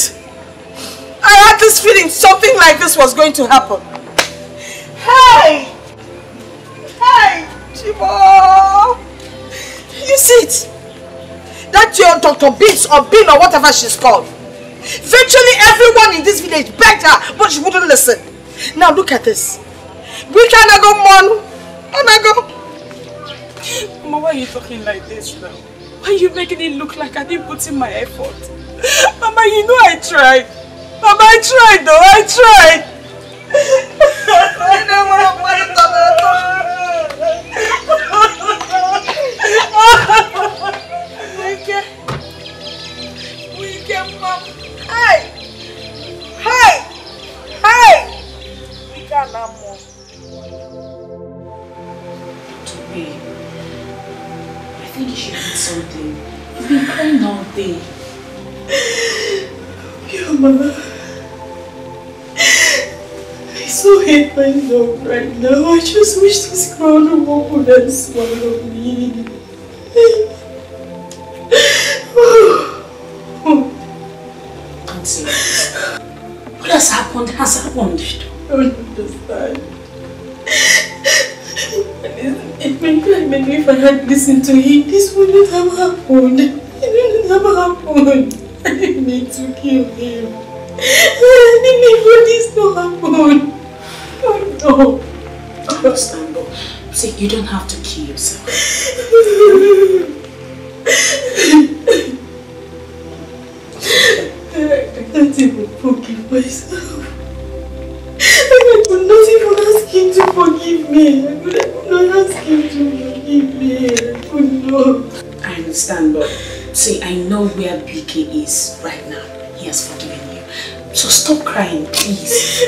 I had this feeling something like this was going to happen. Hey! Hey, Chibo! You see it? That your Dr. Beans or Bean or whatever she's called. Virtually everyone in this village begged her, but she wouldn't listen. Now look at this. We cannot go, Mon. Go. Mama, why are you talking like this now? Why are you making it look like I didn't put in my effort? Mama, you know I tried. Mama, I tried though. I tried. I don't want to put it on We can, Mom. Hey! Hey! Hey! We can't have more. Babe, I think you should eat something. You've been crying all day. Yeah, Mama. I so hate myself right now. I just wish this grown woman would swallow me. Don't say this. What has happened has happened. I don't understand. Maybe if I had listened to him, this wouldn't have happened. It wouldn't have happened. I didn't mean to kill him. I didn't mean for this to happen. Oh no. I understand, but see, you don't have to kill yourself. I can't even forgive myself. I could not even ask him to forgive me. I could not ask him to forgive me. I could not. I understand, but see, I know where BK is right now. He has forgiven you. So stop crying, please.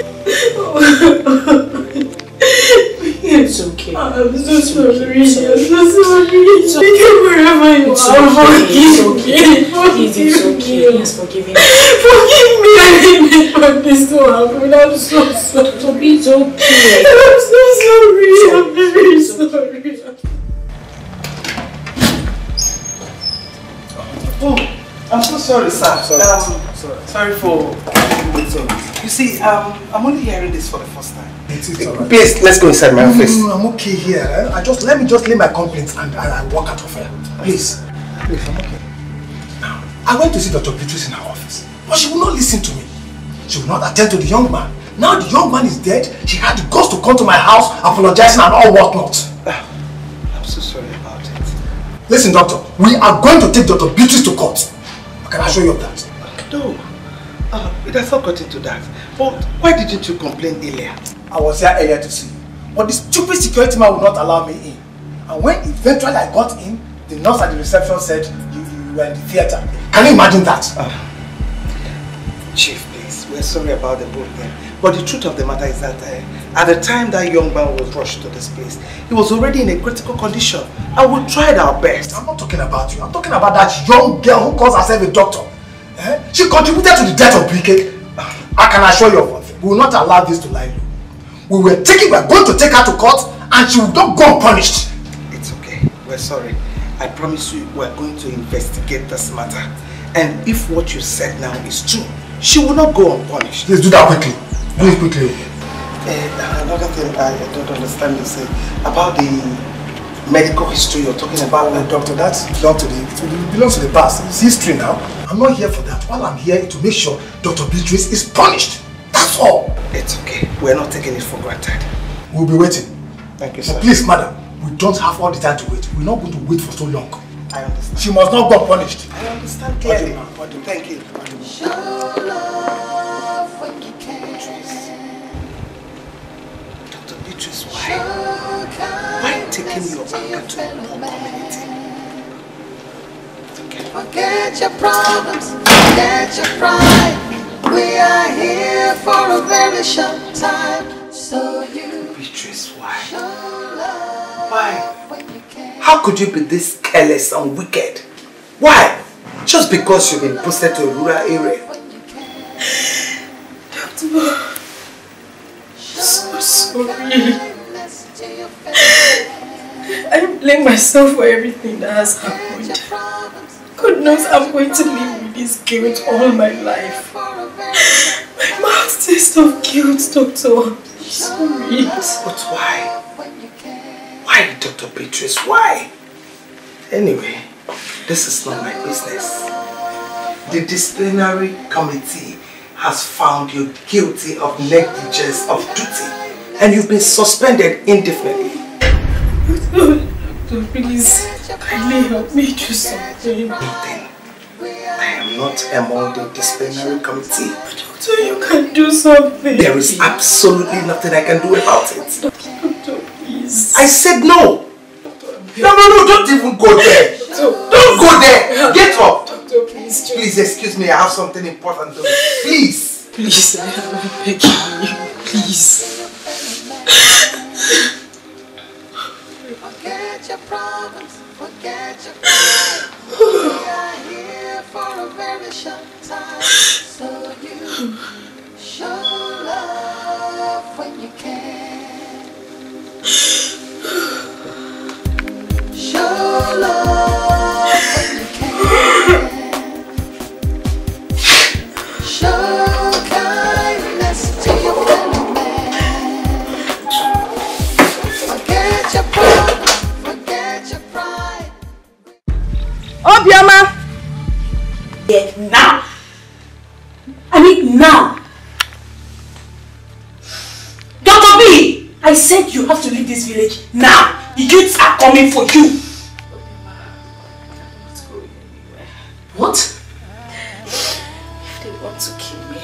It's okay. okay. I'm so sorry. I'm so sorry. It's okay wherever you are. Forgive me. Please, it's okay. Yes, forgive me. Forgive me. I didn't mean for this to happen. I'm so sorry. It's okay. I'm so sorry. I'm very sorry. Oh, I'm so sorry, sir. Sorry for waiting. You see, I'm only hearing this for the first time. Right. Please, let's go inside my office. No, I'm okay here. Let me just lay my complaints and I walk out of here. Please. Please, I'm okay. Now, I went to see Dr. Beatrice in her office, but she will not listen to me. She will not attend to the young man. Now the young man is dead. She had the guts to come to my house, apologizing and all whatnot. I'm so sorry about it. Listen, doctor, we are going to take Dr. Beatrice to court. Can I assure you of that? No. It has not got into that. But why didn't you complain earlier? I was here earlier to see you, but the stupid security man would not allow me in. And when eventually I got in, the nurse at the reception said you were in the theater. Can you imagine that? Chief, please, we're sorry about the whole thing. But the truth of the matter is that at the time that young man was rushed to this place, he was already in a critical condition. And we tried our best. I'm not talking about you. I'm talking about that young girl who calls herself a doctor. She contributed to the death of BK. I can assure you of one thing. We will not allow this to lie low. We are going to take her to court and she will not go unpunished. It's okay. We're sorry. I promise you we're going to investigate this matter. And if what you said now is true, she will not go unpunished. Please do that quickly. Do it quickly. Another thing I don't understand is about the medical history you're talking about. Doctor, that belongs to the past. It's history now. I'm not here for that. All I'm here is to make sure Dr. Beatrice is punished. That's all. It's okay. We're not taking it for granted. We'll be waiting. Thank you, sir. But please, madam, we don't have all the time to wait. We're not going to wait for so long. I understand. She must not go punished. I understand clearly. Thank you. Show love when you can. Dr. Beatrice, why taking your anger to the poor community? Okay. Forget your problems, forget your pride. We are here for a very short time. So you Beatrice, why? show love Why? when you can. How could you be this careless and wicked? Why? Just because you've been posted to a rural area? Doctor, so sorry. I blame myself for everything that has happened. God knows I'm going to live with this guilt all my life. My mouth tastes of guilt, doctor. I'm sorry. But why? Why, Dr. Beatrice? Why? Anyway, this is not my business. The disciplinary committee has found you guilty of negligence of duty and you've been suspended indefinitely. Doctor, please, kindly help me do something. Nothing. I am not among the disciplinary committee. But doctor, you can do something. There is absolutely nothing I can do about it. Doctor, please. I said no. No, don't even go there. Don't go there. Get up. Doctor, please. Please excuse me, I have something important to do. Please. Please, I am begging you. Please. Forget your problems, forget your pride. We are here for a very short time. So you show love when you can. Show love when you can. Show kindness to your fellow man. Forget your problems, forget your pride. Obioma! Yeah, now! I mean now! Dr. B! I said you have to leave this village now! The youths are coming for you! What? If they want to kill me,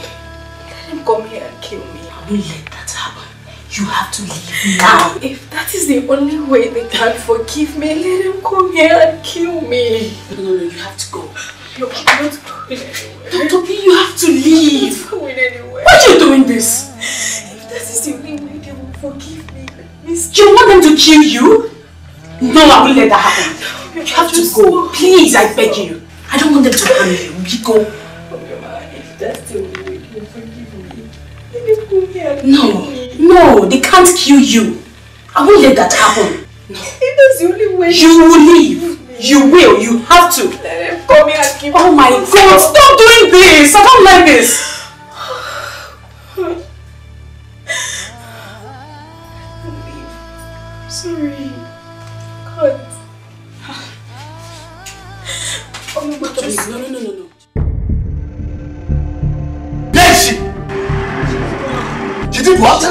let them come here and kill me. I won't let that happen. You have to leave now! If that is the only way they can forgive me, let them come here and kill me. No, you have to go. Look, I'm not going anywhere. Dr. B, you have to leave! I'm not going anywhere. Why are you doing this? If that is the only way they will forgive me, let me You want them to kill you? No, I won't let that happen. You have to go. Please, I beg you. I don't want them to harm you. We go. If that's the only way you can forgive me, let them come here and No, no, they can't kill you. I won't let that happen. No. If that's the only way you will leave. You will. You have to. Let them come here and give me. Oh my God! Stop doing this! I don't like this. Sorry. God. Oh my God. No. Where is she? She did what?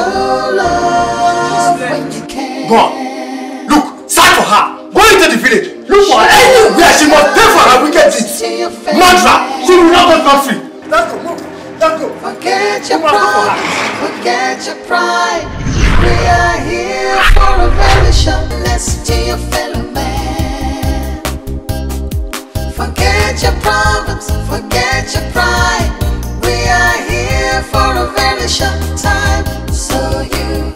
Go on. Look, search for her. Go into the village. Look for her anywhere. She must pay for her wicked deeds. Mantra. She will not go free. Let's go. Move. Let's go. Forget your pride. Forget your pride. We are here for a very short lesson to your fellow man. Forget your problems. Forget your pride. We are here for a very short time. So you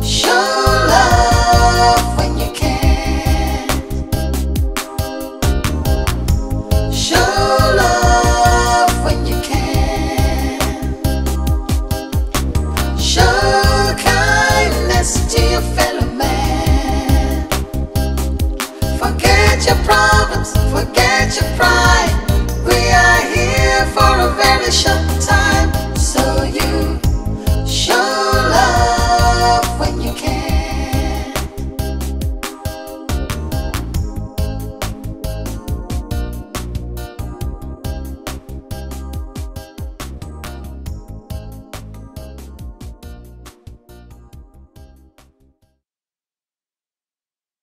show love when you can. Show love when you can. Show kindness to your fellow man. Forget your problems, forget your pride. We are here for a very short time.